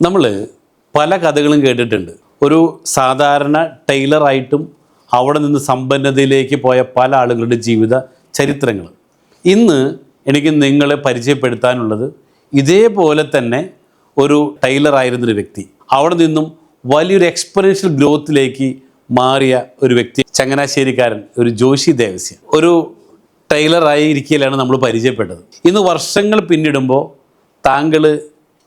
നമ്മൾ പല കഥകളും കേട്ടിട്ടുണ്ട്. ഒരു സാധാരണ ടൈലറായിട്ടും അവിടെ നിന്ന് സമ്പന്നതയിലേക്ക് പോയ പല ആളുകളുടെ ജീവിത ചരിത്രങ്ങൾ. ഇന്ന് എനിക്ക് നിങ്ങളെ പരിചയപ്പെടുത്താനുള്ളത് ഇതേപോലെ തന്നെ ഒരു ടൈലറായിരുന്നൊരു വ്യക്തി, അവിടെ നിന്നും വലിയൊരു എക്സ്പൊണൻഷ്യൽ ഗ്രോത്തിലേക്ക് മാറിയ ഒരു വ്യക്തി, ചങ്ങനാശ്ശേരിക്കാരൻ ഒരു ജോഷി ദേവസ്യ. ഒരു ടൈലറായി ഇരിക്കലാണ് നമ്മൾ പരിചയപ്പെട്ടത്. ഇന്ന് വർഷങ്ങൾ പിന്നിടുമ്പോൾ താങ്കൾ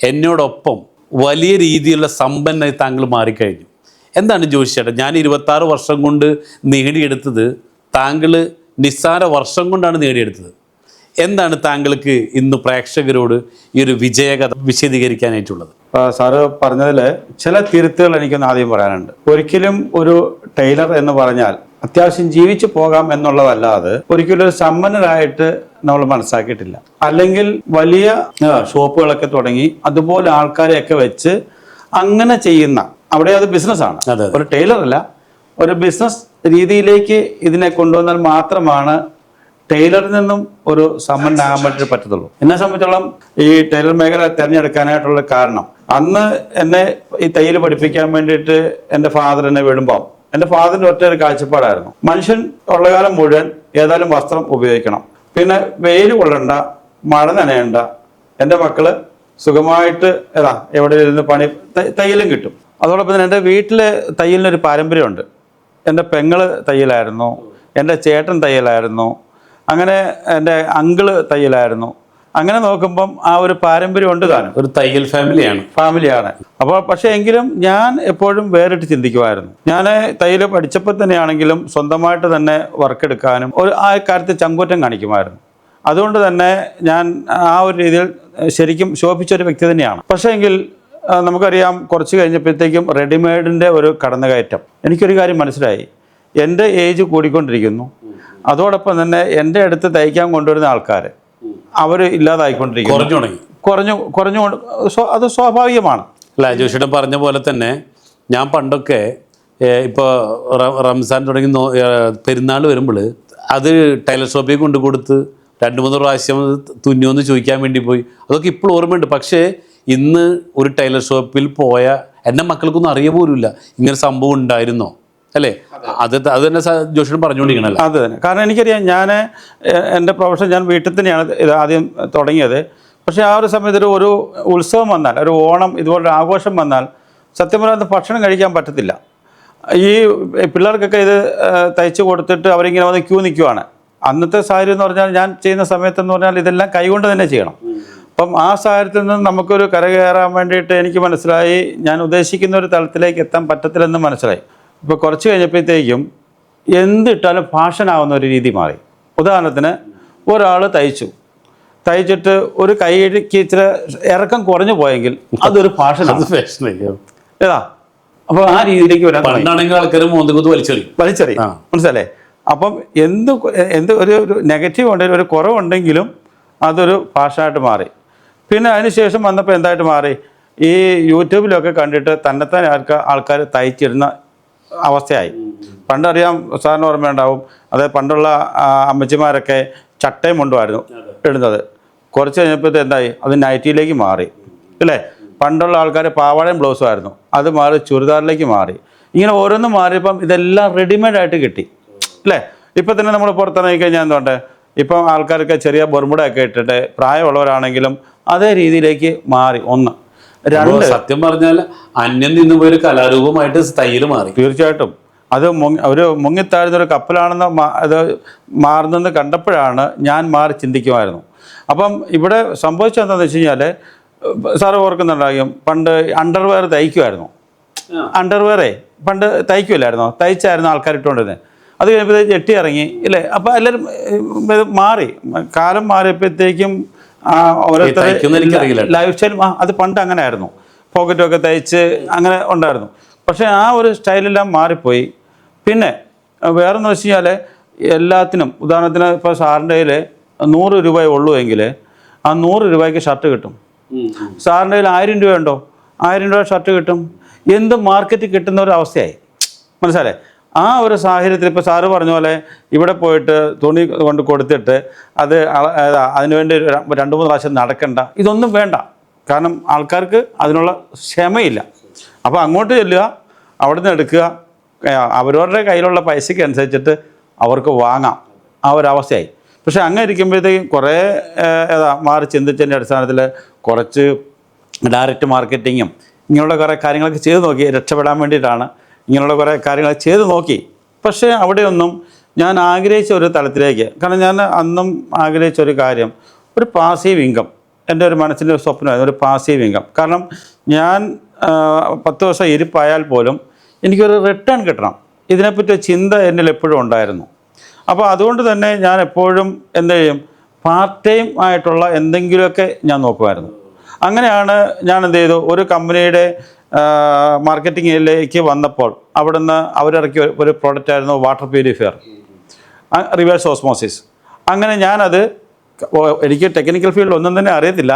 എന്നോടൊപ്പം വലിയ രീതിയിലുള്ള സമ്പന്നായി താങ്കൾ മാറിക്കഴിഞ്ഞു. എന്താണ് ജോഷി ചേട്ടാ, ഞാൻ 26 വർഷം കൊണ്ട് നേടിയെടുത്തത് താങ്കൾ നിസ്സാര വർഷം കൊണ്ടാണ് നേടിയെടുത്തത്. എന്താണ് താങ്കൾക്ക് ഇന്ന് പ്രേക്ഷകരോട് ഈ ഒരു വിജയകഥ വിശദീകരിക്കാനായിട്ടുള്ളത്? സാറ് പറഞ്ഞതിൽ ചില തിരുത്തുകൾ എനിക്കൊന്ന് ആദ്യം പറയാനുണ്ട്. ഒരിക്കലും ഒരു ടൈലർ എന്ന് പറഞ്ഞാൽ അത്യാവശ്യം ജീവിച്ചു പോകാം എന്നുള്ളതല്ലാതെ ഒരിക്കലും ഒരു സമ്പന്നരായിട്ട് നമ്മൾ മനസ്സിലാക്കിയിട്ടില്ല. അല്ലെങ്കിൽ വലിയ ഷോപ്പുകളൊക്കെ തുടങ്ങി അതുപോലെ ആൾക്കാരെയൊക്കെ വെച്ച് അങ്ങനെ ചെയ്യുന്ന, അവിടെ അത് ബിസിനസ്സാണ്, ഒരു ടൈലർ അല്ല, ഒരു ബിസിനസ് രീതിയിലേക്ക് ഇതിനെ കൊണ്ടുവന്നാൽ മാത്രമാണ് ടൈലറിൽ നിന്നും ഒരു സമ്പന്നനാകാൻ വേണ്ടി പറ്റത്തുള്ളൂ. എന്നെ സംബന്ധിച്ചോളം ഈ ടൈലർ മേഖല തിരഞ്ഞെടുക്കാനായിട്ടുള്ള കാരണം, അന്ന് എന്നെ ഈ തയ്യൽ പഠിപ്പിക്കാൻ വേണ്ടിയിട്ട് എൻ്റെ ഫാദർ എന്നെ വിടുമ്പോൾ എൻ്റെ ഫാദറിൻ്റെ ഒറ്റ ഒരു കാഴ്ചപ്പാടായിരുന്നു, മനുഷ്യൻ ഉള്ള കാലം മുഴുവൻ ഏതായാലും വസ്ത്രം ഉപയോഗിക്കണം, പിന്നെ വെയിൽ കൊള്ളണ്ട, മഴ നനയണ്ട, എൻ്റെ മക്കള് സുഖമായിട്ട് എവിടെ ഇരുന്ന് പണി തയ്യലും കിട്ടും. അതോടൊപ്പം തന്നെ എൻ്റെ വീട്ടിലെ തയ്യലിനൊരു പാരമ്പര്യമുണ്ട്. എൻ്റെ പെങ്ങള് തയ്യലായിരുന്നു, എൻ്റെ ചേട്ടൻ തയ്യലായിരുന്നു, അങ്ങനെ എൻ്റെ അങ്കിള് തയ്യലായിരുന്നു. അങ്ങനെ നോക്കുമ്പം ആ ഒരു പാരമ്പര്യം ഉണ്ട് താനും, ഒരു തയ്യൽ ഫാമിലിയാണ്. അപ്പോൾ പക്ഷേ എങ്കിലും ഞാൻ എപ്പോഴും വേറിട്ട് ചിന്തിക്കുമായിരുന്നു. ഞാൻ തയ്യൽ പഠിച്ചപ്പോൾ തന്നെയാണെങ്കിലും സ്വന്തമായിട്ട് തന്നെ വർക്ക് എടുക്കാനും ആ കാര്യത്തിൽ ചങ്കൂറ്റം കാണിക്കുമായിരുന്നു. അതുകൊണ്ട് തന്നെ ഞാൻ ആ ഒരു രീതിയിൽ ശരിക്കും ശോഭിച്ചൊരു വ്യക്തി തന്നെയാണ്. പക്ഷേ എങ്കിൽ നമുക്കറിയാം, കുറച്ച് കഴിഞ്ഞപ്പോഴത്തേക്കും റെഡിമെയ്ഡിൻ്റെ ഒരു കടന്നുകയറ്റം. എനിക്കൊരു കാര്യം മനസ്സിലായി, എൻ്റെ ഏജ് കൂടിക്കൊണ്ടിരിക്കുന്നു, അതോടൊപ്പം തന്നെ എൻ്റെ അടുത്ത് തയ്ക്കാൻ കൊണ്ടുവരുന്ന ആൾക്കാർ അവർ ഇല്ലാതായിക്കൊണ്ടിരിക്കുന്നു, കുറഞ്ഞു. അത് സ്വാഭാവികമാണ്. അല്ല, ജോഷിയുടെ പറഞ്ഞ പോലെ തന്നെ ഞാൻ പണ്ടൊക്കെ ഇപ്പോൾ റംസാൻ തുടങ്ങി പെരുന്നാൾ വരുമ്പോൾ അത് ടൈലർ ഷോപ്പിൽ കൊണ്ടു കൊടുത്ത് 2-3 പ്രാവശ്യം തുന്നുമെന്ന് ചോദിക്കാൻ വേണ്ടി പോയി. അതൊക്കെ ഇപ്പോൾ ഓർമ്മയുണ്ട്. പക്ഷേ ഇന്ന് ഒരു ടൈലർ ഷോപ്പിൽ പോയ എൻ്റെ മക്കൾക്കൊന്നും അറിയ പോലുമില്ല ഇങ്ങനെ സംഭവം ഉണ്ടായിരുന്നോ, അല്ലേ? അത് തന്നെ ജോഷിനും പറഞ്ഞുകൊണ്ടിരിക്കണല്ലോ. അത് തന്നെ. കാരണം എനിക്കറിയാം, ഞാൻ എൻ്റെ പ്രൊഫഷൻ ഞാൻ വീട്ടിൽ തന്നെയാണ് ഇത് ആദ്യം തുടങ്ങിയത്. പക്ഷേ ആ ഒരു സമയത്ത് ഒരു ഉത്സവം വന്നാൽ, ഒരു ഓണം ഇതുപോലൊരു ആഘോഷം വന്നാൽ സത്യം പറഞ്ഞാൽ ഭക്ഷണം കഴിക്കാൻ പറ്റത്തില്ല. ഈ പിള്ളേർക്കൊക്കെ ഇത് തയ്ച്ച് കൊടുത്തിട്ട് അവരിങ്ങനെ വന്ന് ക്യൂ നിൽക്കുവാണ്. അന്നത്തെ സാഹചര്യം എന്ന് പറഞ്ഞാൽ, ഞാൻ ചെയ്യുന്ന സമയത്തെന്ന് പറഞ്ഞാൽ ഇതെല്ലാം കൈകൊണ്ട് തന്നെ ചെയ്യണം. അപ്പം ആ സാഹചര്യത്തിൽ നിന്ന് നമുക്കൊരു കരകയറാൻ വേണ്ടിയിട്ട് എനിക്ക് മനസ്സിലായി, ഞാൻ ഉദ്ദേശിക്കുന്ന ഒരു തലത്തിലേക്ക് എത്താൻ പറ്റത്തില്ലെന്ന് മനസ്സിലായി. ഇപ്പോൾ കുറച്ച് കഴിഞ്ഞപ്പോഴത്തേക്കും എന്തിട്ടാലും ഫാഷനാവുന്ന ഒരു രീതി മാറി. ഉദാഹരണത്തിന്, ഒരാൾ തയ്ച്ചിട്ട് ഒരു കൈക്ക് ഇച്ചിരി ഇറക്കം കുറഞ്ഞു പോയെങ്കിൽ അതൊരു ഫാഷനാണ്, ഏതാ. അപ്പോൾ ആ രീതിയിലേക്ക് വരാൻ വലിച്ചെറിയും, മനസ്സിലല്ലേ? അപ്പം എന്ത് ഒരു നെഗറ്റീവ് ഉണ്ടെങ്കിലും, ഒരു കുറവുണ്ടെങ്കിലും അതൊരു ഫാഷനായിട്ട് മാറി. പിന്നെ അതിനുശേഷം വന്നപ്പോൾ എന്തായിട്ട് മാറി, ഈ യൂട്യൂബിലൊക്കെ കണ്ടിട്ട് തന്നെത്താൻ ആൾക്കാർ തയ്ച്ചിരുന്ന അവസ്ഥയായി. പണ്ടറിയാം, സാറിന് ഓർമ്മയുണ്ടാവും, അതായത് പണ്ടുള്ള അമ്മച്ചിമാരൊക്കെ ചട്ടയും മുണ്ടുമായിരുന്നു ഇടുന്നത്. കുറച്ച് കഴിഞ്ഞപ്പോഴത്തെ എന്തായി, അത് നൈറ്റിയിലേക്ക് മാറി, അല്ലേ? പണ്ടുള്ള ആൾക്കാർ പാവാടയും ബ്ലൗസും ആയിരുന്നു, അത് മാറി ചുരിദാറിലേക്ക് മാറി. ഇങ്ങനെ ഓരോന്നും മാറിയപ്പം ഇതെല്ലാം റെഡിമെയ്ഡായിട്ട് കിട്ടി, അല്ലേ? ഇപ്പം തന്നെ നമ്മൾ പുറത്തിറങ്ങി കഴിഞ്ഞാൽ എന്തുകൊണ്ട്, ഇപ്പം ആൾക്കാർക്ക് ചെറിയ ബർമുടയൊക്കെ ഇട്ടിട്ട് പ്രായമുള്ളവരാണെങ്കിലും അതേ രീതിയിലേക്ക് മാറി. ഒന്ന്. രണ്ട്, സത്യം പറഞ്ഞാൽ അന്യം നിന്ന് പോയൊരു കലാരൂപമായിട്ട് തയ്യൽ മാറി. തീർച്ചയായിട്ടും അത് ഒരു മുങ്ങിത്താഴ്ന്നൊരു കപ്പലാണെന്ന് അത് മാറുന്നെന്ന് കണ്ടപ്പോഴാണ് ഞാൻ മാറി ചിന്തിക്കുമായിരുന്നു. അപ്പം ഇവിടെ സംഭവിച്ചത് എന്താണെന്ന് വെച്ച് കഴിഞ്ഞാൽ, സാറ് ഓർക്കുന്നുണ്ടാകും, പണ്ട് അണ്ടർവെയർ തയ്ക്കുമായിരുന്നു. അണ്ടർവെയറേ പണ്ട് തയ്ക്കുമല്ലായിരുന്നോ? തയ്ച്ചായിരുന്നു ആൾക്കാർ ഇട്ടുകൊണ്ടിരുന്നത്. അത് കഴിഞ്ഞപ്പോൾ ജെട്ടി ഇറങ്ങി, ഇല്ലേ? അപ്പോൾ എല്ലാവരും മാറി, കാലം മാറിയപ്പോഴത്തേക്കും ഓരോരുത്തർ ലൈഫ് സ്റ്റൈൽ അത് പണ്ട് അങ്ങനെ ആയിരുന്നു, പോക്കറ്റൊക്കെ തയ്ച്ച് അങ്ങനെ ഉണ്ടായിരുന്നു. പക്ഷേ ആ ഒരു സ്റ്റൈലെല്ലാം മാറിപ്പോയി. പിന്നെ വേറെന്ന് വെച്ച് കഴിഞ്ഞാൽ, എല്ലാത്തിനും ഉദാഹരണത്തിന് ഇപ്പോൾ സാറിൻ്റെ കയ്യിൽ 100 രൂപയേ ഉള്ളൂ എങ്കിൽ ആ 100 രൂപയ്ക്ക് ഷർട്ട് കിട്ടും. സാറിൻ്റെ കയ്യിൽ 1000 രൂപയുണ്ടോ, 1000 രൂപ ഷർട്ട് കിട്ടും. എന്ത് മാർക്കറ്റ് കിട്ടുന്ന ഒരു അവസ്ഥയായി, മനസ്സിലായേ? ആ ഒരു സാഹചര്യത്തിൽ ഇപ്പോൾ സാറ് പറഞ്ഞ പോലെ ഇവിടെ പോയിട്ട് തുണി കൊണ്ട് കൊടുത്തിട്ട് അതിനുവേണ്ടി 2-3 പ്രാവശ്യം നടക്കണ്ട, ഇതൊന്നും വേണ്ട. കാരണം ആൾക്കാർക്ക് അതിനുള്ള ക്ഷമയില്ല. അപ്പോൾ അങ്ങോട്ട് ചെല്ലുക, അവിടെ നിന്ന് എടുക്കുക, അവരവരുടെ കയ്യിലുള്ള പൈസയ്ക്ക് അനുസരിച്ചിട്ട് അവർക്ക് വാങ്ങാം, ആ ഒരവസ്ഥയായി. പക്ഷേ അങ്ങനെ ഇരിക്കുമ്പോഴത്തേക്കും കുറേ മാറി ചിന്തിച്ചതിൻ്റെ അടിസ്ഥാനത്തിൽ കുറച്ച് ഡയറക്റ്റ് മാർക്കറ്റിങ്ങും ഇങ്ങനെയുള്ള കുറേ കാര്യങ്ങളൊക്കെ ചെയ്ത് നോക്കി. രക്ഷപ്പെടാൻ വേണ്ടിയിട്ടാണ് ഇങ്ങനെയുള്ള കുറേ കാര്യങ്ങൾ ചെയ്ത് നോക്കി. പക്ഷേ അവിടെയൊന്നും ഞാൻ ആഗ്രഹിച്ച ഒരു തലത്തിലേക്ക്, കാരണം ഞാൻ അന്നും ആഗ്രഹിച്ച ഒരു കാര്യം, ഒരു പാസീവ് ഇൻകം, എൻ്റെ ഒരു മനസ്സിൻ്റെ ഒരു സ്വപ്നമായിരുന്നു, ഒരു പാസീവ് ഇൻകം. കാരണം ഞാൻ 10 വർഷം ഇരിപ്പായാൽ പോലും എനിക്കൊരു റിട്ടേൺ കിട്ടണം, ഇതിനെപ്പറ്റി ചിന്ത എന്നിൽ എപ്പോഴും ഉണ്ടായിരുന്നു. അപ്പോൾ അതുകൊണ്ട് തന്നെ ഞാൻ എപ്പോഴും എന്ത് ചെയ്യും, പാർട്ട് ടൈം ആയിട്ടുള്ള എന്തെങ്കിലുമൊക്കെ ഞാൻ നോക്കുമായിരുന്നു. അങ്ങനെയാണ് ഞാൻ എന്ത് ചെയ്തു, ഒരു കമ്പനിയുടെ മാർക്കറ്റിങ്ങിലേക്ക് വന്നപ്പോൾ അവിടുന്ന് അവരിറക്കിയ ഒരു പ്രോഡക്റ്റ് ആയിരുന്നു വാട്ടർ പ്യൂരിഫയർ, റിവേഴ്സ് ഓസ്മോസിസ്. അങ്ങനെ ഞാനത്, എനിക്ക് ടെക്നിക്കൽ ഫീൽഡ് ഒന്നും തന്നെ അറിയത്തില്ല,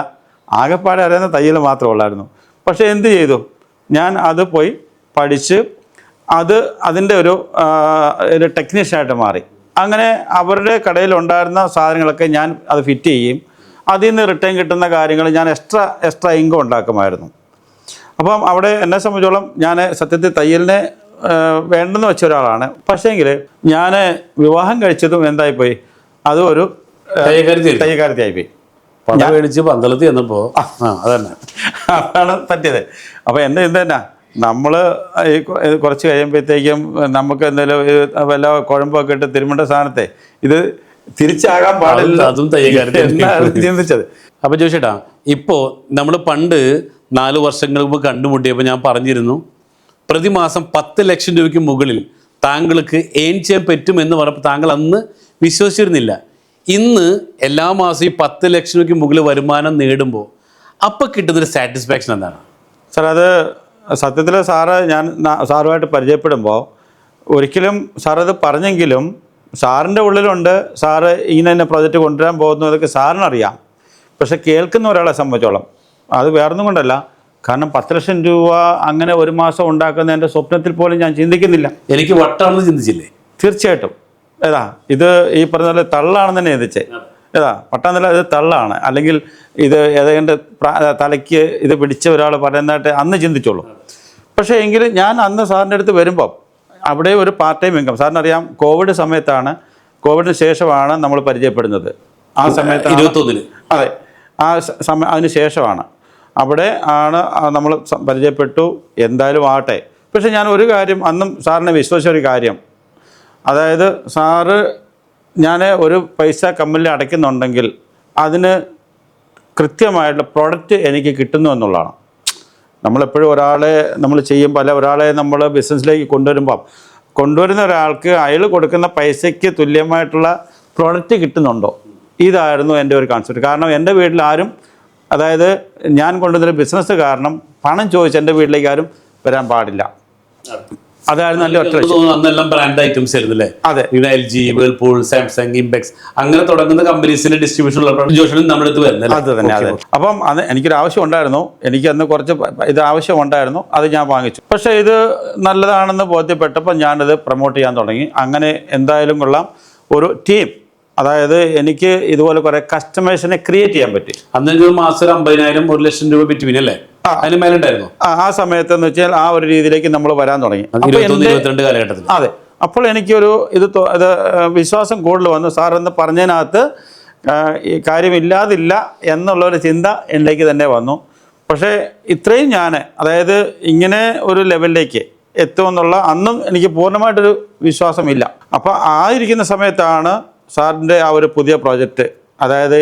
ആകെപ്പാടെ അറിയുന്ന തയ്യൽ മാത്രമേ ഉള്ളായിരുന്നു. പക്ഷേ എന്ത് ചെയ്തു, ഞാൻ അത് പോയി പഠിച്ച് അതിൻ്റെ ഒരു ടെക്നീഷ്യനായിട്ട് മാറി. അങ്ങനെ അവരുടെ കടയിലുണ്ടായിരുന്ന സാധനങ്ങളൊക്കെ ഞാൻ അത് ഫിറ്റ് ചെയ്യും, അതിൽ നിന്ന് റിട്ടേൺ കിട്ടുന്ന കാര്യങ്ങൾ ഞാൻ എക്സ്ട്രാ ഇൻകം ഉണ്ടാക്കുമായിരുന്നു. അപ്പം അവിടെ എന്നെ സംബന്ധിച്ചോളം ഞാൻ സത്യത്തിൽ തയ്യലിനെ വേണ്ടെന്ന് വെച്ച ഒരാളാണ്. പക്ഷേങ്കിൽ ഞാൻ വിവാഹം കഴിച്ചതും എന്തായിപ്പോയി, അതും ഒരു തയ്യക്കാരത്തിയായിപ്പോയി. മേടിച്ച് പന്തളത്ത് ചെന്നപ്പോൾ അതന്നെ അതാണ് പറ്റിയത്. അപ്പോൾ എൻ്റെ ഇത് തന്നെ, നമ്മൾ ഈ കുറച്ച് കഴിയുമ്പോഴത്തേക്കും നമുക്ക് എന്തെങ്കിലും വല്ല കുഴമ്പൊക്കെ ഇട്ട് തിരുമേണ്ട സാധനത്തെ ഇത് തിരിച്ചാകാൻ പാടില്ല, അതും തയ്യക്കാരത്തി ചിന്തിച്ചത്. അപ്പോൾ ചോദിച്ചേട്ടാ, ഇപ്പോൾ നമ്മൾ പണ്ട് 4 വർഷങ്ങൾക്ക് മുമ്പ് കണ്ടുമുട്ടിയപ്പോൾ ഞാൻ പറഞ്ഞിരുന്നു, പ്രതിമാസം 10 ലക്ഷം രൂപയ്ക്ക് മുകളിൽ താങ്കൾക്ക് ഏൺ ചെയ്യാൻ പറ്റുമെന്ന് പറഞ്ഞപ്പോൾ താങ്കൾ അന്ന് വിശ്വസിച്ചിരുന്നില്ല. ഇന്ന് എല്ലാ മാസവും ഈ 10 ലക്ഷം രൂപയ്ക്ക് മുകളിൽ വരുമാനം നേടുമ്പോൾ അപ്പോൾ കിട്ടുന്നൊരു സാറ്റിസ്ഫാക്ഷൻ എന്താണ് സാർ? അത് സത്യത്തിൽ ഞാൻ സാറുമായിട്ട് പരിചയപ്പെടുമ്പോൾ ഒരിക്കലും സാറത് പറഞ്ഞെങ്കിലും സാറിൻ്റെ ഉള്ളിലുണ്ട്, സാറ് ഇങ്ങനെ തന്നെ പ്രൊജക്റ്റ് കൊണ്ടുവരാൻ പോകുന്നു, അതൊക്കെ സാറിനറിയാം. പക്ഷെ കേൾക്കുന്ന ഒരാളെ സംബന്ധിച്ചോളം അത് വേറൊന്നും കൊണ്ടല്ല, കാരണം 10 ലക്ഷം രൂപ അങ്ങനെ ഒരു മാസം ഉണ്ടാക്കുന്ന എൻ്റെ സ്വപ്നത്തിൽ പോലും ഞാൻ ചിന്തിക്കുന്നില്ല. എനിക്ക് വട്ടാണെന്ന് ചിന്തിച്ചില്ലേ? തീർച്ചയായിട്ടും. ഇത് ഈ പറഞ്ഞ പോലെ തള്ളാണെന്ന് തന്നെ ചിന്തിച്ചേ. പട്ടാന്നല്ല, ഇത് തള്ളാണ്, അല്ലെങ്കിൽ ഇത് ഏതാണ്ട് തലയ്ക്ക് ഇത് പിടിച്ച ഒരാൾ പറയുന്നതായിട്ട് അന്ന് ചിന്തിച്ചോളൂ. പക്ഷേ എങ്കിലും ഞാൻ അന്ന് സാറിൻ്റെ അടുത്ത് വരുമ്പം അവിടെ ഒരു പാർട്ട് ടൈം ഇൻകം, സാറിനറിയാം കോവിഡ് സമയത്താണ്, കോവിഡിന് ശേഷമാണ് നമ്മൾ പരിചയപ്പെടുന്നത്. ആ സമയത്ത് 21 അതെ, ആ അതിന് ശേഷമാണ് അവിടെ ആണ് നമ്മൾ പരിചയപ്പെട്ടു. എന്തായാലും ആട്ടെ. പക്ഷെ ഞാൻ ഒരു കാര്യം അന്നും സാറിനെ വിശ്വസിച്ച ഒരു കാര്യം, അതായത് സാറ് ഞാൻ ഒരു പൈസ കമ്പനിയിൽ അടയ്ക്കുന്നുണ്ടെങ്കിൽ അതിന് കൃത്യമായിട്ടുള്ള പ്രൊഡക്റ്റ് എനിക്ക് കിട്ടുന്നു എന്നുള്ളതാണ്. നമ്മളെപ്പോഴും ഒരാളെ നമ്മൾ ബിസിനസ്സിലേക്ക് കൊണ്ടുവരുന്ന ഒരാൾക്ക് അയാൾ കൊടുക്കുന്ന പൈസയ്ക്ക് തുല്യമായിട്ടുള്ള പ്രോഡക്റ്റ് കിട്ടുന്നുണ്ടോ, ഇതായിരുന്നു എൻ്റെ ഒരു കോൺസെപ്റ്റ്. കാരണം എൻ്റെ വീട്ടിൽ ആരും, അതായത് ഞാൻ കൊണ്ടുവന്നൊരു ബിസിനസ് കാരണം പണം ചോദിച്ച് എൻ്റെ വീട്ടിലേക്ക് ആരും വരാൻ പാടില്ല. അതായിരുന്നു നല്ല ഒറ്റ അന്നെല്ലാം ബ്രാൻഡ് ഐറ്റംസ് ആയിരുന്നു അല്ലേ? അതെ, LG, വേൾപൂൾ, സാംസങ്, ഇംപെക്സ് അങ്ങനെ തുടങ്ങുന്ന കമ്പനീസിന്റെ ഡിസ്ട്രിബ്യൂഷൻ നമ്മുടെ അടുത്ത് വരുന്നത്. അത് തന്നെ. അതെ. അപ്പം അത് എനിക്കൊരു ആവശ്യം ഉണ്ടായിരുന്നു, എനിക്ക് അന്ന് കുറച്ച് ഇത് ആവശ്യം ഉണ്ടായിരുന്നു, അത് ഞാൻ വാങ്ങിച്ചു. പക്ഷേ ഇത് നല്ലതാണെന്ന് ബോധ്യപ്പെട്ടപ്പോൾ ഞാനത് പ്രൊമോട്ട് ചെയ്യാൻ തുടങ്ങി. അങ്ങനെ എന്തായാലും കൊള്ളാം, ഒരു ടീം, അതായത് എനിക്ക് ഇതുപോലെ കുറെ കസ്റ്റമേഴ്സിനെ ക്രിയേറ്റ് ചെയ്യാൻ പറ്റി. അന്ന് മാസം 50,000 1 ലക്ഷം രൂപ ബിറ്റ്വീൻ അല്ലേ? അതിന് മേലുണ്ടായിരുന്നു ആ സമയത്ത് എന്ന് വെച്ചാൽ ആ ഒരു രീതിയിലേക്ക് നമ്മൾ വരാൻ തുടങ്ങി. 22 കാലഘട്ടത്തിൽ. അതെ. അപ്പോൾ എനിക്കൊരു ഇത് വിശ്വാസം കൂടുതൽ വന്നു. സാർ എന്ന് പറഞ്ഞതിനകത്ത് ഈ കാര്യമില്ലാതില്ല എന്നുള്ളൊരു ചിന്ത എന്നിലേക്ക് തന്നെ വന്നു. പക്ഷേ ഇത്രയും ഞാൻ, അതായത് ഇങ്ങനെ ഒരു ലെവലിലേക്ക് എത്തുമെന്നുള്ള അന്നും എനിക്ക് പൂർണ്ണമായിട്ടൊരു വിശ്വാസമില്ല. അപ്പോൾ ആയിരിക്കുന്ന സമയത്താണ് സാറിൻ്റെ ആ ഒരു പുതിയ പ്രോജക്റ്റ്, അതായത്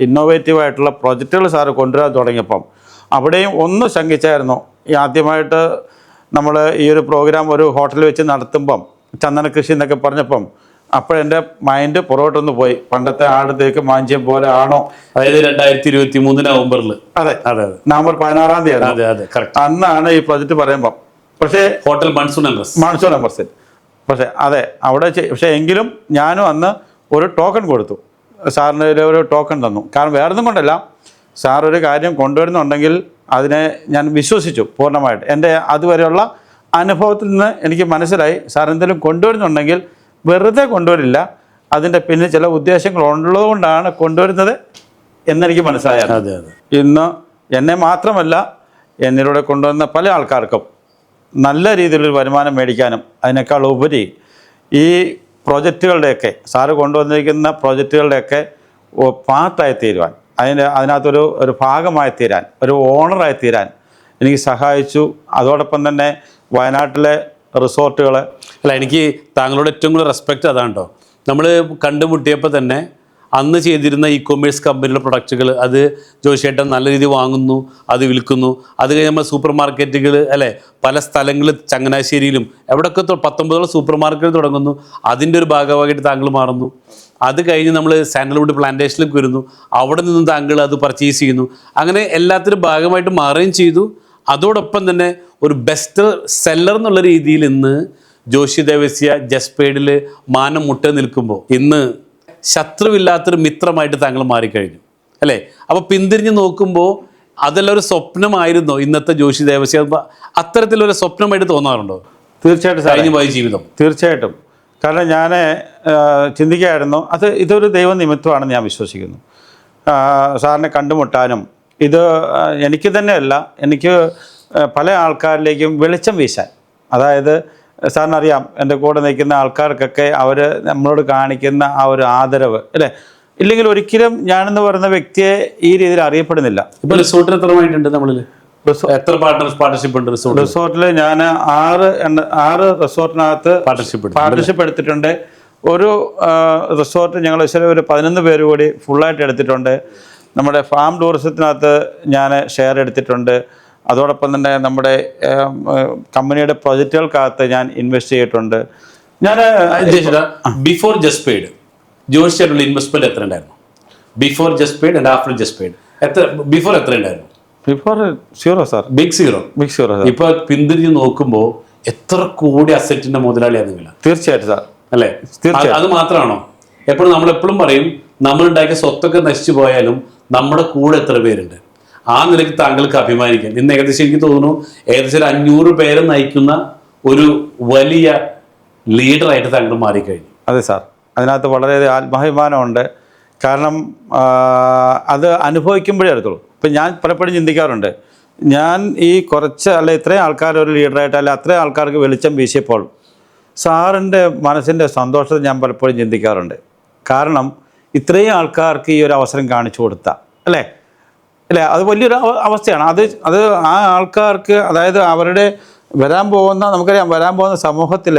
ഇന്നോവേറ്റീവായിട്ടുള്ള പ്രോജക്റ്റുകൾ സാറ് കൊണ്ടുവരാൻ തുടങ്ങിയപ്പം അവിടെയും ഒന്ന് ശങ്കിച്ചായിരുന്നു. ഈ ആദ്യമായിട്ട് നമ്മൾ ഈ ഒരു പ്രോഗ്രാം ഒരു ഹോട്ടലിൽ വെച്ച് നടത്തുമ്പം ചന്ദന കൃഷി എന്നൊക്കെ പറഞ്ഞപ്പം അപ്പോഴെൻ്റെ മൈൻഡ് പുറകോട്ടൊന്ന് പോയി. പണ്ടത്തെ ആടത്തേക്ക് മാഞ്ചിയം പോലെ ആണോ, അതായത് 2023 നവംബറിൽ. അതെ, നവംബർ 16-ാം തീയതി അന്നാണ് ഈ പ്രോജക്റ്റ് പറയുമ്പം. പക്ഷേ ഹോട്ടൽ മൺസൂൺ എംബസി. പക്ഷേ അതെ, അവിടെ പക്ഷേ എങ്കിലും ഞാനും അന്ന് ഒരു ടോക്കൺ കൊടുത്തു, സാറിന് ഒരു ടോക്കൺ തന്നു. കാരണം വേറൊന്നും കൊണ്ടല്ല, സാർ ഒരു കാര്യം കൊണ്ടുവരുന്നുണ്ടെങ്കിൽ അതിനെ ഞാൻ വിശ്വസിച്ചു പൂർണ്ണമായിട്ട്. എൻ്റെ അതുവരെയുള്ള അനുഭവത്തിൽ നിന്ന് എനിക്ക് മനസ്സിലായി, സാർ എന്തെങ്കിലും കൊണ്ടുവരുന്നുണ്ടെങ്കിൽ വെറുതെ കൊണ്ടുവരില്ല, അതിൻ്റെ പിന്നെ ചില ഉദ്ദേശങ്ങൾ ഉള്ളതുകൊണ്ടാണ് കൊണ്ടുവരുന്നത് എന്നെനിക്ക് മനസ്സിലായത്. അതെ അതെ. ഇന്ന് എന്നെ മാത്രമല്ല എന്നിലൂടെ കൊണ്ടുവന്ന പല ആൾക്കാർക്കും നല്ല രീതിയിലൊരു വരുമാനം മേടിക്കാനും അതിനേക്കാൾ ഉപരി ഈ പ്രോജക്റ്റുകളുടെയൊക്കെ സാറ് കൊണ്ടുവന്നിരിക്കുന്ന പ്രോജക്റ്റുകളുടെയൊക്കെ പാർട്ടായി തീരുവാൻ, അതിനകത്തൊരു ഭാഗമായി തീരാൻ, ഒരു ഓണറായി തീരാൻ എനിക്ക് സഹായിച്ചു. അതോടൊപ്പം തന്നെ വയനാട്ടിലെ റിസോർട്ടുകൾ. അല്ല, എനിക്ക് താങ്കളോട് ഏറ്റവും കൂടുതൽ റെസ്പെക്റ്റ് അതാണ് കേട്ടോ. നമ്മൾ കണ്ടുമുട്ടിയപ്പോൾ തന്നെ അന്ന് ചെയ്തിരുന്ന ഇ-കൊമേഴ്സ് കമ്പനിയുടെ പ്രൊഡക്റ്റുകൾ അത് ജോഷിയേട്ടൻ നല്ല രീതിയിൽ വാങ്ങുന്നു, അത് വിൽക്കുന്നു. അത് കഴിഞ്ഞ് നമ്മൾ സൂപ്പർ മാർക്കറ്റുകൾ അല്ലേ, പല സ്ഥലങ്ങളിൽ ചങ്ങനാശ്ശേരിയിലും എവിടെയൊക്കെ 19 സൂപ്പർ മാർക്കറ്റ് തുടങ്ങുന്നു. അതിൻ്റെ ഒരു ഭാഗമായിട്ട് താങ്കൾ മാറുന്നു. അത് കഴിഞ്ഞ് നമ്മൾ സാൻഡൽവുഡ് പ്ലാന്റേഷനിലേക്ക് വരുന്നു. അവിടെ നിന്നും താങ്കൾ അത് പർച്ചേസ് ചെയ്യുന്നു. അങ്ങനെ എല്ലാത്തിനും ഭാഗമായിട്ട് മാറുകയും ചെയ്തു. അതോടൊപ്പം തന്നെ ഒരു ബെസ്റ്റ് സെല്ലർ എന്നുള്ള രീതിയിൽ ഇന്ന് ജോഷി ദേവസ്യ ജസ്പേഡിൽ മാനം മുട്ട നിൽക്കുമ്പോൾ ഇന്ന് ശത്രുവില്ലാത്തൊരു മിത്രമായിട്ട് താങ്കൾ മാറിക്കഴിഞ്ഞു അല്ലേ. അപ്പോൾ പിന്തിരിഞ്ഞ് നോക്കുമ്പോൾ അതെല്ലാം ഒരു സ്വപ്നമായിരുന്നോ ഇന്നത്തെ ജോഷി ദേവസ്യ? അത്തരത്തിലൊരു സ്വപ്നമായിട്ട് തോന്നാറുണ്ടോ? തീർച്ചയായിട്ടും കഴിഞ്ഞു പോയ ജീവിതം. തീർച്ചയായിട്ടും. കാരണം ഞാൻ ചിന്തിക്കുകയായിരുന്നു, ഇതൊരു ദൈവനിമിത്തമാണെന്ന് ഞാൻ വിശ്വസിക്കുന്നു. സാറിനെ കണ്ടുമുട്ടാനും ഇത് എനിക്ക് തന്നെയല്ല, എനിക്ക് പല ആൾക്കാരിലേക്കും വെളിച്ചം വീശാൻ, അതായത് സാറിനറിയാം എൻ്റെ കൂടെ നിൽക്കുന്ന ആൾക്കാർക്കൊക്കെ അവർ നമ്മളോട് കാണിക്കുന്ന ആ ഒരു ആദരവ് അല്ലേ, ഇല്ലെങ്കിൽ ഒരിക്കലും ഞാനെന്ന് പറയുന്ന വ്യക്തിയെ ഈ രീതിയിൽ അറിയപ്പെടുന്നില്ല. ഇപ്പോൾ റിസോർട്ടിൽ എത്രമായിട്ടുണ്ട് നമ്മളിൽ? എത്ര പാർട്ണർഷിപ്പ് ഉണ്ട് റിസോർട്ടിൽ? ഞാൻ 6 റിസോർട്ടിനകത്ത് പാർട്ണർഷിപ്പ് എടുത്തിട്ടുണ്ട്. ഒരു റിസോർട്ട് ഞങ്ങൾ ഒരു 11 പേര് കൂടി ഫുള്ളായിട്ട് എടുത്തിട്ടുണ്ട്. നമ്മുടെ ഫാം ടൂറിസത്തിനകത്ത് ഞാൻ ഷെയർ എടുത്തിട്ടുണ്ട്. അതോടൊപ്പം തന്നെ നമ്മുടെ കമ്പനിയുടെ പ്രൊജക്റ്റുകൾക്കകത്ത് ഞാൻ ഇൻവെസ്റ്റ് ചെയ്തിട്ടുണ്ട്. ഞാൻ ബിഫോർ ജസ്പേഡ് ജോഷിയായിട്ടുള്ള ഇൻവെസ്റ്റ്മെന്റ് എത്ര ഉണ്ടായിരുന്നു? ബിഫോർ ജസ്പേഡ് ആൻഡ് ആഫ്റ്റർ ജസ്പേഡ് ബിഫോർ എത്ര ഉണ്ടായിരുന്നു? Before zero sir. Big zero. ഇപ്പൊ പിന്തിരിഞ്ഞ് നോക്കുമ്പോൾ എത്ര കോടി അസറ്റിന്റെ മുതലാളിയാണ് നിങ്ങൾ? തീർച്ചയായിട്ടും സാർ. അല്ലേ? അത് മാത്രമാണോ? എപ്പോഴും നമ്മളെപ്പോഴും പറയും നമ്മളുണ്ടാക്കിയ സ്വത്തൊക്കെ നശിച്ചു പോയാലും നമ്മുടെ കൂടെ എത്ര പേരുണ്ട്. ആ നിലയ്ക്ക് താങ്കൾക്ക് അഭിമാനിക്കാം. ഇന്ന് ഏകദേശം എനിക്ക് തോന്നുന്നു ഏകദേശം 500 പേരെ നയിക്കുന്ന ഒരു വലിയ ലീഡറായിട്ട് താങ്കൾ മാറിക്കഴിഞ്ഞു. അതെ സാർ, അതിനകത്ത് വളരെയധികം ആത്മാഭിമാനമുണ്ട്. കാരണം അത് അനുഭവിക്കുമ്പോഴേ അറിയത്തുള്ളൂ. ഇപ്പം ഞാൻ പലപ്പോഴും ചിന്തിക്കാറുണ്ട്, ഞാൻ ഈ ഇത്രയും ആൾക്കാർ ഒരു ലീഡറായിട്ട് അത്രയും ആൾക്കാർക്ക് വെളിച്ചം വീശിയപ്പോൾ സാറിൻ്റെ മനസ്സിൻ്റെ സന്തോഷത്തെ ഞാൻ പലപ്പോഴും ചിന്തിക്കാറുണ്ട്. കാരണം ഇത്രയും ആൾക്കാർക്ക് ഈ ഒരു അവസരം കാണിച്ചു കൊടുത്ത അല്ലേ, അത് വലിയൊരു അവസ്ഥയാണ്. അത് ആ ആൾക്കാർക്ക്, അതായത് അവരുടെ നമുക്കറിയാം വരാൻ പോകുന്ന സമൂഹത്തിൽ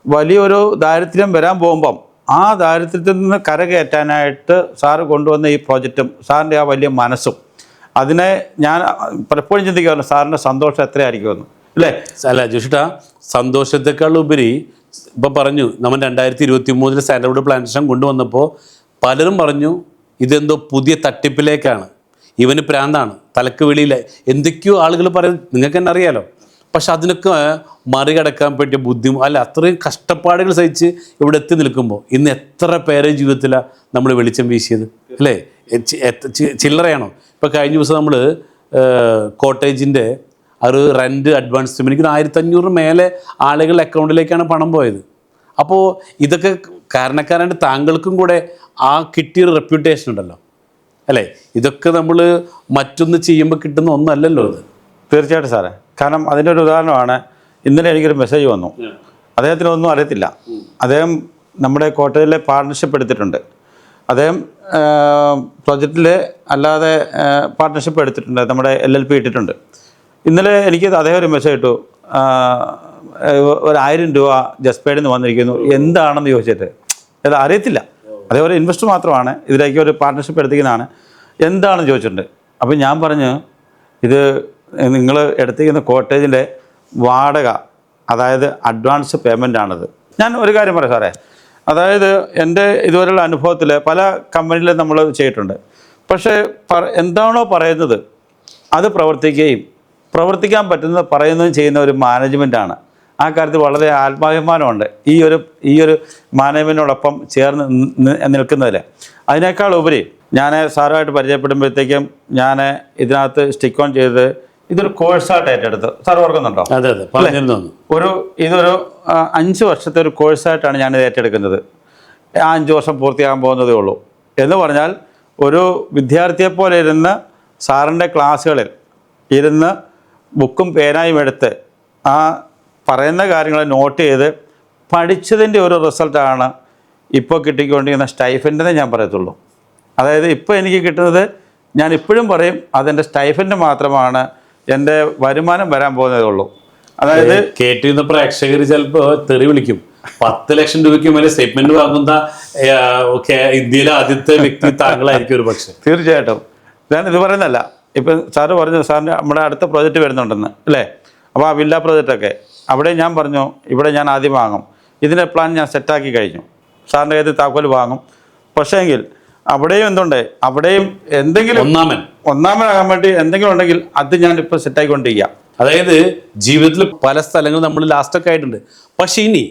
വലിയൊരു ദാരിദ്ര്യം വരാൻ പോകുമ്പം ആ ദാരിദ്ര്യത്തിൽ നിന്ന് കരകയറ്റാനായിട്ട് സാറ് കൊണ്ടുവന്ന ഈ പ്രോജക്റ്റും സാറിൻ്റെ ആ വലിയ മനസ്സും, അതിനെ ഞാൻ പലപ്പോഴും ചിന്തിക്കാറുണ്ട് സാറിൻ്റെ സന്തോഷം എത്രയായിരിക്കുമെന്ന് അല്ലേ. അല്ല ജോഷിട്ടാ, സന്തോഷത്തെക്കാൾ ഉപരി ഇപ്പം പറഞ്ഞു നമ്മൾ 2023 സാൻഡൽവുഡ് പ്ലാന്റേഷൻ കൊണ്ടുവന്നപ്പോൾ പലരും പറഞ്ഞു ഇതെന്തോ പുതിയ തട്ടിപ്പിലേക്കാണ്, ഇവന് പ്രാന്താണ്, തലക്ക് വെളിയില്ല, എന്തൊക്കെയോ ആളുകൾ പറയും, നിങ്ങൾക്ക് തന്നെ അറിയാലോ. പക്ഷെ അതിനൊക്കെ മറികടക്കാൻ പറ്റിയ അത്രയും കഷ്ടപ്പാടുകൾ സഹിച്ച് ഇവിടെ എത്തി നിൽക്കുമ്പോൾ ഇന്ന് എത്ര പേരെ ജീവിതത്തിലാണ് നമ്മൾ വെളിച്ചം വീശിയത് അല്ലേ? ചില്ലറയാണോ? ഇപ്പോൾ കഴിഞ്ഞ ദിവസം നമ്മൾ കോട്ടേജിൻ്റെ ഒരു റെൻറ്റ് അഡ്വാൻസ് എനിക്ക് 1500 മേലെ ആളുകളുടെ അക്കൗണ്ടിലേക്കാണ് പണം പോയത്. അപ്പോൾ ഇതൊക്കെ കാരണക്കാരായിട്ട് താങ്കൾക്കും കൂടെ ആ കിട്ടിയൊരു റെപ്യൂട്ടേഷൻ ഉണ്ടല്ലോ അല്ലേ. ഇതൊക്കെ നമ്മൾ മറ്റൊന്ന് ചെയ്യുമ്പോൾ കിട്ടുന്ന ഒന്നല്ലല്ലോ ഇത്. തീർച്ചയായിട്ടും സാറേ. കാരണം അതിൻ്റെ ഒരു ഉദാഹരണമാണ്, ഇന്നലെ എനിക്കൊരു മെസ്സേജ് വന്നു. അദ്ദേഹത്തിനൊന്നും അറിയത്തില്ല. അദ്ദേഹം നമ്മുടെ കോട്ടയിലെ പാർട്ണർഷിപ്പ് എടുത്തിട്ടുണ്ട്. അദ്ദേഹം പ്രൊജക്റ്റിൽ അല്ലാതെ പാർട്ണർഷിപ്പ് എടുത്തിട്ടുണ്ട്, നമ്മുടെ LLP ഇട്ടിട്ടുണ്ട്. ഇന്നലെ എനിക്ക് അദ്ദേഹം ഒരു മെസ്സേജ് ഇട്ടു, 1000 രൂപ ജസ്പേഡിൽ നിന്ന് വന്നിരിക്കുന്നു, എന്താണെന്ന് ചോദിച്ചിട്ട്. അത് അറിയത്തില്ല, അതേ ഒരു ഇൻവെസ്റ്റർ മാത്രമാണ്, ഇതിലേക്ക് ഒരു പാർട്ണർഷിപ്പ് എടുത്തിരിക്കുന്നതാണ്, എന്താണെന്ന് ചോദിച്ചിട്ടുണ്ട്. അപ്പോൾ ഞാൻ പറഞ്ഞു, ഇത് നിങ്ങൾ എടുത്തിരിക്കുന്ന കോട്ടേജിൻ്റെ വാടക, അതായത് അഡ്വാൻസ് പേയ്മെൻ്റ് ആണത്. ഞാൻ ഒരു കാര്യം പറയാം സാറേ, അതായത് എൻ്റെ ഇതുവരെയുള്ള അനുഭവത്തിൽ പല കമ്പനിയിലും നമ്മൾ ചെയ്തിട്ടുണ്ട്. പക്ഷേ എന്താണോ പറയുന്നത് അത് പ്രവർത്തിക്കാൻ പറ്റുന്നത് പറയുന്നതും ചെയ്യുന്ന ഒരു മാനേജ്മെൻറ്റാണ്. ആ കാര്യത്തിൽ വളരെ ആത്മാഭിമാനമുണ്ട് ഈ ഒരു മാനേജ്മെൻറ്റിനോടൊപ്പം ചേർന്ന് നിൽക്കുന്നതിൽ. അതിനേക്കാൾ ഉപരി ഞാൻ സാറുമായിട്ട് പരിചയപ്പെടുമ്പോഴത്തേക്കും ഞാൻ ഇതിനകത്ത് സ്റ്റിക്ക് ഓൺ ചെയ്ത് ഇതൊരു കോഴ്സായിട്ട് ഏറ്റെടുത്ത്. സാർ ഓർക്കുന്നുണ്ടോ? അതെ അതെ, ഇതൊരു 5 വർഷത്തെ ഒരു കോഴ്സായിട്ടാണ് ഞാനിത് ഏറ്റെടുക്കുന്നത്. 5 വർഷം പൂർത്തിയാകാൻ പോകുന്നതേ ഉള്ളൂ. എന്ന് പറഞ്ഞാൽ ഒരു വിദ്യാർത്ഥിയെ പോലെ ഇരുന്ന് സാറിൻ്റെ ക്ലാസ്സുകളിൽ ഇരുന്ന് ബുക്കും പേനായും എടുത്ത് ആ പറയുന്ന കാര്യങ്ങൾ നോട്ട് ചെയ്ത് പഠിച്ചതിൻ്റെ ഒരു റിസൾട്ടാണ് ഇപ്പോൾ കിട്ടിക്കൊണ്ടിരിക്കുന്ന സ്റ്റൈഫൻഡെന്ന് ഞാൻ പറയത്തുള്ളൂ. അതായത് ഇപ്പോൾ എനിക്ക് കിട്ടുന്നത് ഞാൻ ഇപ്പോഴും പറയും അതെൻ്റെ സ്റ്റൈഫൻഡ് മാത്രമാണ്, എൻ്റെ വരുമാനം വരാൻ പോകുന്നതേ ഉള്ളൂ. അതായത് കേട്ടിരുന്ന പ്രേക്ഷകർ ചിലപ്പോൾ തെറി വിളിക്കും. 10 ലക്ഷം രൂപയ്ക്ക് മേലെ സ്റ്റേറ്റ്മെന്റ് വാങ്ങുന്ന ഇന്ത്യയിലെ ആദ്യത്തെ വ്യക്തി താങ്കളായിരിക്കും ഒരു പക്ഷേ. തീർച്ചയായിട്ടും ഞാൻ ഇത് പറയുന്നതല്ല. ഇപ്പം സാറ് പറഞ്ഞു സാറിൻ്റെ നമ്മുടെ അടുത്ത പ്രോജക്റ്റ് വരുന്നുണ്ടെന്ന് അല്ലേ? അപ്പോൾ ആ വില്ല പ്രോജക്റ്റൊക്കെ അവിടെ ഞാൻ പറഞ്ഞു ഇവിടെ ഞാൻ ആദ്യം വാങ്ങും, ഇതിൻ്റെ പ്ലാൻ ഞാൻ സെറ്റാക്കി കഴിഞ്ഞു, സാറിൻ്റെ കയ്യിൽ താക്കോൽ വാങ്ങും. പക്ഷേങ്കിൽ അവിടെയും എന്തുണ്ട്, അവിടെയും എന്തെങ്കിലും ഒന്നാമനാകാൻ വേണ്ടി എന്തെങ്കിലും ഉണ്ടെങ്കിൽ അത് ഞാൻ ഇപ്പോൾ സെറ്റാക്കിക്കൊണ്ടിരിക്കുക. അതായത് ജീവിതത്തിൽ പല സ്ഥലങ്ങളും നമ്മൾ ലാസ്റ്റൊക്കെ ആയിട്ടുണ്ട്, പക്ഷെ ഇനി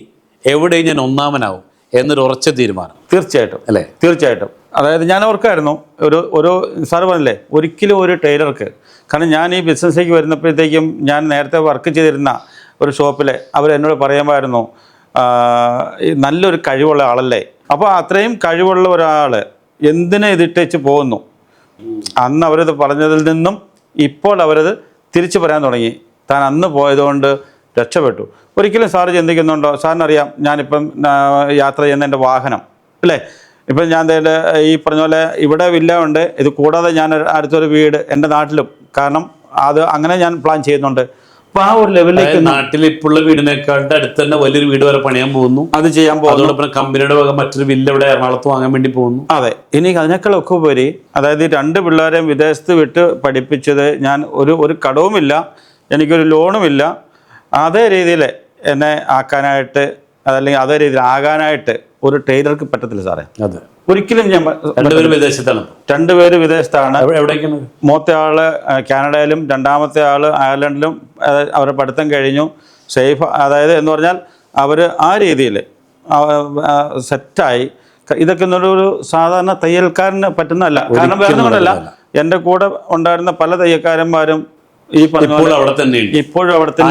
എവിടെയും ഞാൻ ഒന്നാമനാവും എന്നൊരു ഉറച്ച തീരുമാനം. തീർച്ചയായിട്ടും അല്ലേ? തീർച്ചയായിട്ടും. അതായത് ഞാൻ ഓർക്കായിരുന്നു ഒരു സാറ് പറഞ്ഞില്ലേ ഒരിക്കലും ഒരു ടൈലർക്ക്, കാരണം ഞാൻ ഈ ബിസിനസ്സിലേക്ക് വരുന്നപ്പോഴത്തേക്കും ഞാൻ നേരത്തെ വർക്ക് ചെയ്തിരുന്ന ഒരു ഷോപ്പിൽ അവരെന്നോട് പറയുമായിരുന്നു നല്ലൊരു കഴിവുള്ള ആളല്ലേ. അപ്പോൾ അത്രയും കഴിവുള്ള ഒരാൾ എന്തിനെ ഇതിട്ടേച്ച് പോകുന്നു, അന്ന് അവരത് പറഞ്ഞതിൽ നിന്നും ഇപ്പോൾ അവരത് തിരിച്ചു പറയാൻ തുടങ്ങി. താൻ അന്ന് പോയതുകൊണ്ട് രക്ഷപ്പെട്ടു. ഒരിക്കലും സാറ് ചിന്തിക്കുന്നുണ്ടോ? സാറിനറിയാം ഞാനിപ്പം യാത്ര ചെയ്യുന്ന എൻ്റെ വാഹനം അല്ലേ, ഇപ്പം ഞാൻ ഈ പറഞ്ഞ പോലെ ഇവിടെ വില്ല ഉണ്ട്, ഇത് കൂടാതെ ഞാൻ അടുത്തൊരു വീട് എൻ്റെ നാട്ടിലും, കാരണം അത് അങ്ങനെ ഞാൻ പ്ലാൻ ചെയ്യുന്നുണ്ട്. അപ്പോൾ ആ ഒരു ലെവലിലേക്ക് നാട്ടിൽ ഇപ്പോഴുള്ള വീടിനേക്കാളുടെ അടുത്ത് തന്നെ വലിയൊരു വീട് വരെ പണിയാൻ പോകുന്നു, അത് ചെയ്യാൻ പോകുന്നു. അതോടൊപ്പം കമ്പനിയുടെ വക മറ്റൊരു വില്ല ഇവിടെ എറണാകുളത്ത് വാങ്ങാൻ വേണ്ടി പോകുന്നു. അതെ, ഇനി അതിനേക്കാളൊക്കെ ഉപരി അതായത് 2 പിള്ളേരെയും വിദേശത്ത് വിട്ട് പഠിപ്പിച്ചത് ഞാൻ ഒരു കടവുമില്ല, എനിക്കൊരു ലോണുമില്ല. അതേ രീതിയിൽ എന്നെ ആക്കാനായിട്ട് അതല്ലെങ്കിൽ അതേ രീതിയിൽ ആകാനായിട്ട് ഒരു ടൈലർക്ക് പറ്റത്തില്ല സാറേ. അതെ, ഒരിക്കലും ഞാൻ 2 പേര് വിദേശത്താണ്. 2 പേര് വിദേശത്താണ്. എവിടേക്കാണ്? മൂത്ത ആള് കാനഡയിലും രണ്ടാമത്തെ ആള് അയർലൻഡിലും അവരുടെ പഠിത്തം കഴിഞ്ഞു. സേഫ് അതായത് എന്ന് പറഞ്ഞാൽ അവർ ആ രീതിയിൽ സെറ്റായി. ഇതൊക്കെ ഒരു സാധാരണ തയ്യൽക്കാരന് പറ്റുന്നതല്ല. കാരണം വേറെ കൊണ്ടല്ല, എൻ്റെ കൂടെ ഉണ്ടായിരുന്ന പല തയ്യൽക്കാരന്മാരും ഈ പറഞ്ഞ ഇപ്പോഴും അവിടെ തന്നെ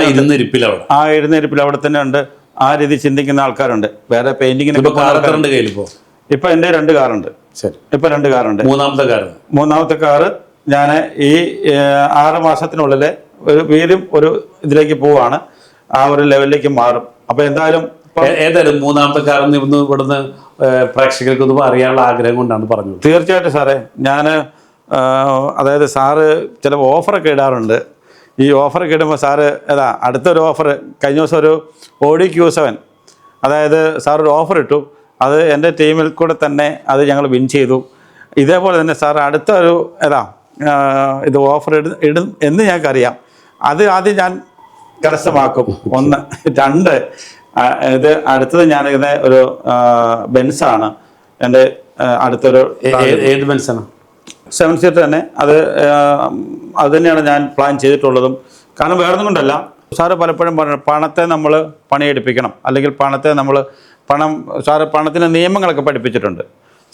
ആ ഇരുന്നിരിപ്പിൽ അവിടെ തന്നെ ഉണ്ട്. ആ രീതി ചിന്തിക്കുന്ന ആൾക്കാരുണ്ട്. വേറെ പെയിന്റിങ്ങിന് ഇപ്പൊ എൻ്റെ 2 കാറുണ്ട്. ഇപ്പൊ 2 കാറുണ്ട്. മൂന്നാമത്തെ കാറ് ഞാൻ ഈ 6 മാസത്തിനുള്ളിൽ വീണ്ടും ഒരു ഇതിലേക്ക് പോവാണ്, ആ ഒരു ലെവലിലേക്ക് മാറും. അപ്പൊ എന്തായാലും മൂന്നാമത്തെ കാർ ഇവിടുന്ന് പ്രേക്ഷകർക്കൊന്നും അറിയാനുള്ള ആഗ്രഹം കൊണ്ടാണ് പറഞ്ഞത്. തീർച്ചയായിട്ടും സാറേ, ഞാൻ അതായത് സാറ് ചില ഓഫറൊക്കെ ഇടാറുണ്ട്. ഈ ഓഫറൊക്കെ ഇടുമ്പോൾ സാറ് അടുത്തൊരു ഓഫർ കഴിഞ്ഞ ദിവസം ഒരു Audi Q7 അതായത് സാർ ഒരു ഓഫർ ഇട്ടു. അത് എൻ്റെ ടീമിൽ കൂടെ തന്നെ അത് ഞങ്ങൾ വിൻ ചെയ്തു. ഇതേപോലെ തന്നെ സാർ അടുത്തൊരു ഇത് ഓഫർ ഇടും എന്ന് ഞങ്ങൾക്കറിയാം. അത് ആദ്യം ഞാൻ കരസ്ഥമാക്കും. 1 2 ഇത് അടുത്തത് ഞാനിങ്ങനെ ഒരു ബെൻസാണ് എൻ്റെ അടുത്തൊരു. ഏത് ബെൻസാണ്? 7 സീറ്റർ തന്നെ. അത് തന്നെയാണ് ഞാൻ പ്ലാൻ ചെയ്തിട്ടുള്ളതും. കാരണം വേറെ ഒന്നും കൊണ്ടല്ല, സാറ് പലപ്പോഴും പറഞ്ഞു പണത്തെ നമ്മൾ പണിയെടുപ്പിക്കണം, അല്ലെങ്കിൽ സാറ് പണത്തിൻ്റെ നിയമങ്ങളൊക്കെ പഠിപ്പിച്ചിട്ടുണ്ട്.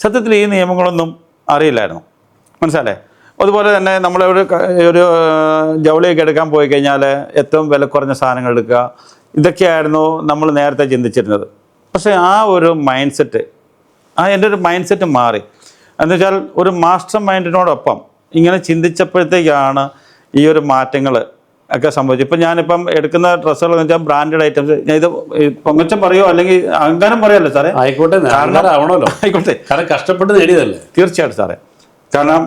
സത്യത്തിൽ ഈ നിയമങ്ങളൊന്നും അറിയില്ലായിരുന്നു, മനസ്സിലല്ലേ? അതുപോലെ തന്നെ നമ്മളൊരു ജൗളിയൊക്കെ എടുക്കാൻ പോയി കഴിഞ്ഞാൽ ഏറ്റവും വില കുറഞ്ഞ സാധനങ്ങൾ എടുക്കുക, ഇതൊക്കെയായിരുന്നു നമ്മൾ നേരത്തെ ചിന്തിച്ചിരുന്നത്. പക്ഷേ ആ ഒരു മൈൻഡ് സെറ്റ്, എൻ്റെ ഒരു മൈൻഡ് സെറ്റ് മാറി. എന്നുവെച്ചാൽ ഒരു മാസ്റ്റർ മൈൻഡിനോടൊപ്പം ഇങ്ങനെ ചിന്തിച്ചപ്പോഴത്തേക്കാണ് ഈ ഒരു മാറ്റങ്ങൾ ഒക്കെ സംഭവിച്ചു. ഇപ്പം ഞാനിപ്പം എടുക്കുന്ന ഡ്രസ്സുകൾ എന്ന് വെച്ചാൽ ബ്രാൻഡഡ് ഐറ്റംസ്. ഞാൻ ഇത് പൊങ്ങച്ചം പറയുമോ അല്ലെങ്കിൽ അഹങ്കാരം പറയുമല്ലോ സാറേ? ആയിക്കോട്ടെ, ആയിക്കോട്ടെ, കാരണം കഷ്ടപ്പെട്ട് നേടിയതല്ലേ. തീർച്ചയായിട്ടും സാറേ. കാരണം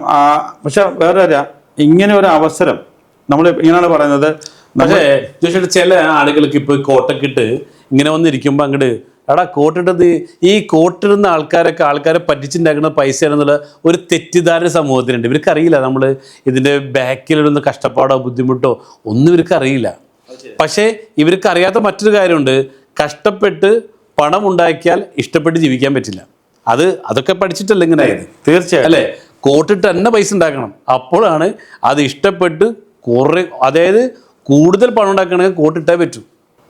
പക്ഷെ വേറെ ഇങ്ങനെ ഒരു അവസരം നമ്മൾ ഇങ്ങനെയാണ് പറയുന്നത്. പക്ഷേ ചില ആളുകൾക്ക് ഇപ്പോൾ കോട്ടൊക്കെ ഇട്ട് ഇങ്ങനെ വന്നിരിക്കുമ്പോൾ അങ്ങോട്ട് കോട്ടിട്ടത് ഈ കോട്ടിടുന്ന ആൾക്കാരെ പറ്റിച്ചുണ്ടാക്കുന്ന പൈസയാണെന്നുള്ള ഒരു തെറ്റിദ്ധാരണ സമൂഹത്തിനുണ്ട്. ഇവർക്കറിയില്ല നമ്മൾ ഇതിൻ്റെ ബാക്കിലിടുന്ന കഷ്ടപ്പാടോ ബുദ്ധിമുട്ടോ ഒന്നും ഇവർക്കറിയില്ല. പക്ഷേ ഇവർക്കറിയാത്ത മറ്റൊരു കാര്യമുണ്ട്, കഷ്ടപ്പെട്ട് പണം ഉണ്ടാക്കിയാൽ ഇഷ്ടപ്പെട്ട് ജീവിക്കാൻ പറ്റില്ല. അതൊക്കെ പഠിച്ചിട്ടല്ല ഇങ്ങനെ ആയത്. തീർച്ചയായും അല്ലേ? കോട്ടിട്ട് തന്നെ പൈസ ഉണ്ടാക്കണം, അപ്പോഴാണ് അത് ഇഷ്ടപ്പെട്ട് അതായത് കൂടുതൽ പണം ഉണ്ടാക്കണമെങ്കിൽ കോട്ടിട്ടേ പറ്റൂ.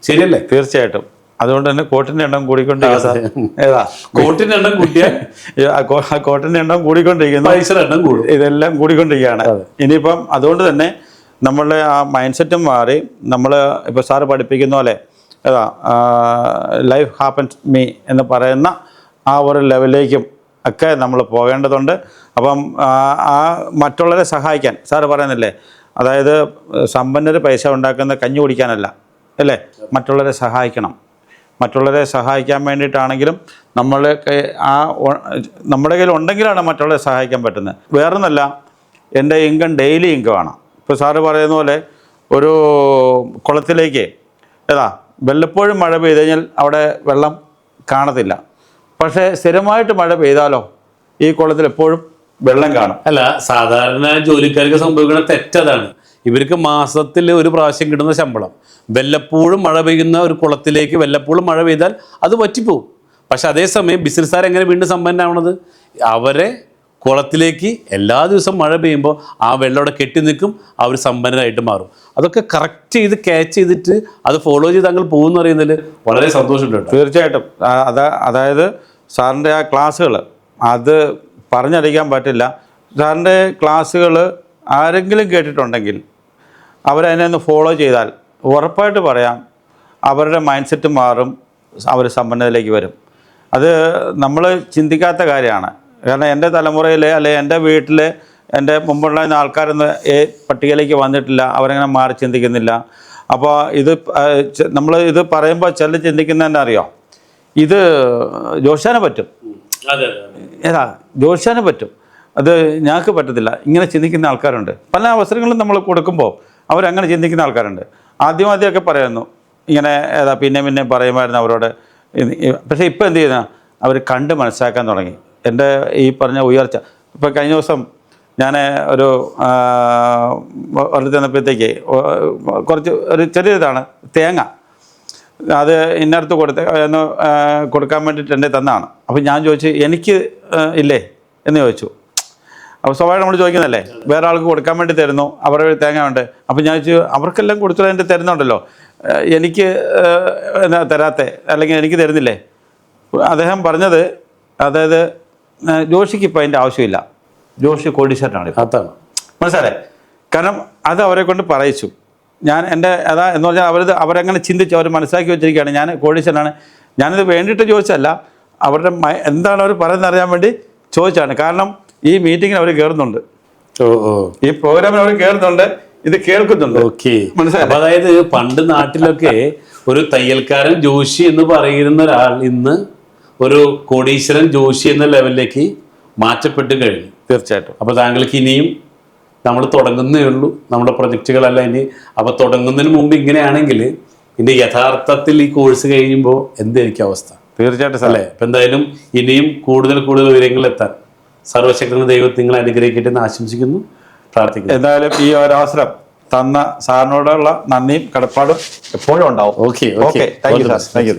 ശരിയല്ലേ? തീർച്ചയായിട്ടും. അതുകൊണ്ട് തന്നെ കോട്ടിന്റെ എണ്ണം കോട്ടിന്റെ എണ്ണം കൂടിക്കൊണ്ടിരിക്കുന്നു, ഇതെല്ലാം കൂടിക്കൊണ്ടിരിക്കുകയാണ്. ഇനിയിപ്പം അതുകൊണ്ട് തന്നെ നമ്മളുടെ ആ മൈൻഡ് സെറ്റും മാറി. നമ്മൾ ഇപ്പോൾ സാറ് പഠിപ്പിക്കുന്ന പോലെ ലൈഫ് ഹാപ്പൻസ് മീ എന്ന് പറയുന്ന ആ ഒരു ലെവലിലേക്കും ഒക്കെ നമ്മൾ പോകേണ്ടതുണ്ട്. അപ്പം ആ മറ്റുള്ളവരെ സഹായിക്കാൻ സാറ് പറയുന്നില്ലേ, അതായത് സമ്പന്നർ പൈസ ഉണ്ടാക്കുന്ന കഞ്ഞി കുടിക്കാനല്ല അല്ലേ, മറ്റുള്ളവരെ സഹായിക്കണം. മറ്റുള്ളവരെ സഹായിക്കാൻ വേണ്ടിയിട്ടാണെങ്കിലും നമ്മുടെ കയ്യിൽ ഉണ്ടെങ്കിലാണ് മറ്റുള്ളവരെ സഹായിക്കാൻ പറ്റുന്നത്. വേറൊന്നല്ല, എൻ്റെ ഇൻകം ഡെയിലി ഇൻകമാണ്. ഇപ്പോൾ സാറ് പറയുന്ന പോലെ ഒരു കുളത്തിലേക്ക് വല്ലപ്പോഴും മഴ പെയ്ത് കഴിഞ്ഞാൽ അവിടെ വെള്ളം കാണത്തില്ല. പക്ഷേ സ്ഥിരമായിട്ട് മഴ പെയ്താലോ ഈ കുളത്തിൽ എപ്പോഴും വെള്ളം കാണും. അല്ല, സാധാരണ ജോലിക്കാർക്ക് സംഭവിക്കുന്ന തെറ്റതാണ്. ഇവർക്ക് മാസത്തിൽ ഒരു പ്രാവശ്യം കിട്ടുന്ന ശമ്പളം വല്ലപ്പോഴും മഴ പെയ്യുന്ന ഒരു കുളത്തിലേക്ക് വല്ലപ്പോഴും മഴ പെയ്താൽ അത് പറ്റിപ്പോവും. പക്ഷെ അതേസമയം ബിസിനസ്സുകാർ എങ്ങനെ വീണ്ടും സമ്പന്നനാവണത്? അവരെ കുളത്തിലേക്ക് എല്ലാ ദിവസവും മഴ പെയ്യുമ്പോൾ ആ വെള്ളം അവിടെ കെട്ടി നിൽക്കും, അവർ സമ്പന്നരായിട്ട് മാറും. അതൊക്കെ കറക്റ്റ് ചെയ്ത് ക്യാച്ച് ചെയ്തിട്ട് അത് ഫോളോ ചെയ്ത് താങ്കൾ പോകുമെന്ന് പറയുന്നതിൽ വളരെ സന്തോഷമുണ്ട് കേട്ടോ. തീർച്ചയായിട്ടും. അതായത് സാറിൻ്റെ ആ ക്ലാസ്സുകൾ അത് പറഞ്ഞറിയിക്കാൻ പറ്റില്ല. സാറിൻ്റെ ക്ലാസ്സുകൾ ആരെങ്കിലും കേട്ടിട്ടുണ്ടെങ്കിൽ അവരതിനെ ഒന്ന് ഫോളോ ചെയ്താൽ ഉറപ്പായിട്ട് പറയാം അവരുടെ മൈൻഡ് സെറ്റ് മാറും, അവർ സമ്പന്നതയിലേക്ക് വരും. അത് നമ്മൾ ചിന്തിക്കാത്ത കാര്യമാണ്. കാരണം എൻ്റെ തലമുറയിൽ അല്ലെങ്കിൽ എൻ്റെ വീട്ടിൽ എൻ്റെ മുമ്പുള്ള ആൾക്കാരൊന്നും പട്ടികയിലേക്ക് വന്നിട്ടില്ല, അവരങ്ങനെ മാറി ചിന്തിക്കുന്നില്ല. അപ്പോൾ ഇത് നമ്മൾ ഇത് പറയുമ്പോൾ ചില ചിന്തിക്കുന്നതന്നെ അറിയാം, ഇത് ജോഷാന് പറ്റും, ജോഷാന് പറ്റും, അത് ഞങ്ങൾക്ക് പറ്റത്തില്ല, ഇങ്ങനെ ചിന്തിക്കുന്ന ആൾക്കാരുണ്ട്. പല അവസരങ്ങളും നമ്മൾ കൊടുക്കുമ്പോൾ അവരങ്ങനെ ചിന്തിക്കുന്ന ആൾക്കാരുണ്ട്. ആദ്യമൊക്കെ പറയുന്നു ഇങ്ങനെ പിന്നെ പറയുമായിരുന്നു അവരോട്. പക്ഷേ ഇപ്പോൾ എന്ത് ചെയ്യുന്ന അവർ കണ്ട് മനസ്സിലാക്കാൻ തുടങ്ങി എൻ്റെ ഈ പറഞ്ഞ ഉയർച്ച. ഇപ്പോൾ കഴിഞ്ഞ ദിവസം ഞാൻ ഒരു ചെന്നപ്പോഴത്തേക്ക് കുറച്ച് ഒരു ചെറിയതാണ് തേങ്ങ, അത് ഇന്നടുത്ത് കൊടുക്കാൻ വേണ്ടിയിട്ട് എൻ്റെ തന്നാണ്. അപ്പോൾ ഞാൻ ചോദിച്ചു എനിക്ക് ഇല്ലേ എന്ന് ചോദിച്ചു. അപ്പോൾ സ്വാഭാവികം നമ്മൾ ചോദിക്കുന്നതല്ലേ, വേറെ ആൾക്ക് കൊടുക്കാൻ വേണ്ടി തരുന്നു, അവരുടെ തേങ്ങ ഉണ്ട്. അപ്പോൾ ഞാൻ ചോദിച്ചു അവർക്കെല്ലാം കൊടുത്തിട്ട് എൻ്റെ തരുന്നുണ്ടല്ലോ, എനിക്ക് തരാത്ത അല്ലെങ്കിൽ എനിക്ക് തരുന്നില്ലേ? അദ്ദേഹം പറഞ്ഞത്, അതായത് ജോഷിക്ക് ഇപ്പോൾ അതിൻ്റെ ആവശ്യമില്ല, ജോഷി കോടീശ്വരനാണ്. അതാണ് മനസ്സിലായേ? കാരണം അത് അവരെ കൊണ്ട് പറയിച്ചു. ഞാൻ എൻ്റെ എന്ന് പറഞ്ഞാൽ അവരങ്ങനെ ചിന്തിച്ച് അവർ മനസ്സിലാക്കി വെച്ചിരിക്കുകയാണ് ഞാൻ കോടീശ്വരനാണ്. ഞാനിത് വേണ്ടിയിട്ട് ചോദിച്ചല്ല, അവരുടെ എന്താണ് അവർ പറയുന്നത് അറിയാൻ വേണ്ടി ചോദിച്ചാണ്. കാരണം ഈ മീറ്റിങ്ങിന് അവർ കയറുന്നുണ്ട്, ഈ പ്രോഗ്രാമിന് അവർ കയറുന്നുണ്ട്, ഇത് കേൾക്കുന്നുണ്ട്. മനസ്സിലായി? അതായത് പണ്ട് നാട്ടിലൊക്കെ ഒരു തയ്യൽക്കാരൻ ജോഷി എന്ന് പറയുന്ന ഒരാൾ ഇന്ന് ഒരു കോടീശ്വരൻ ജോഷി എന്ന ലെവലിലേക്ക് മാറ്റപ്പെട്ട് കഴിഞ്ഞു. തീർച്ചയായിട്ടും. അപ്പോൾ താങ്കൾക്ക് ഇനിയും നമ്മൾ തുടങ്ങുന്നേ ഉള്ളൂ, നമ്മുടെ പ്രൊജക്റ്റുകളല്ല ഇനി. അപ്പോൾ തുടങ്ങുന്നതിന് മുമ്പ് ഇങ്ങനെയാണെങ്കിൽ ഇനി യഥാർത്ഥത്തിൽ ഈ കോഴ്സ് കഴിയുമ്പോൾ എന്തായിരിക്കും അവസ്ഥ? തീർച്ചയായിട്ടും അല്ലേ? അപ്പം എന്തായാലും ഇനിയും കൂടുതൽ വിവരങ്ങളെത്താൻ സർവശക്തനായ ദൈവം നിങ്ങളെ അനുഗ്രഹിക്കട്ടെ എന്ന് ആശംസിക്കുന്നു, പ്രാർത്ഥിക്കുന്നു. എന്തായാലും ഈ ഒരു അവസരം തന്ന സാറിനോടുള്ള നന്ദിയും കടപ്പാടും എപ്പോഴും ഉണ്ടാവും. Okay thank you.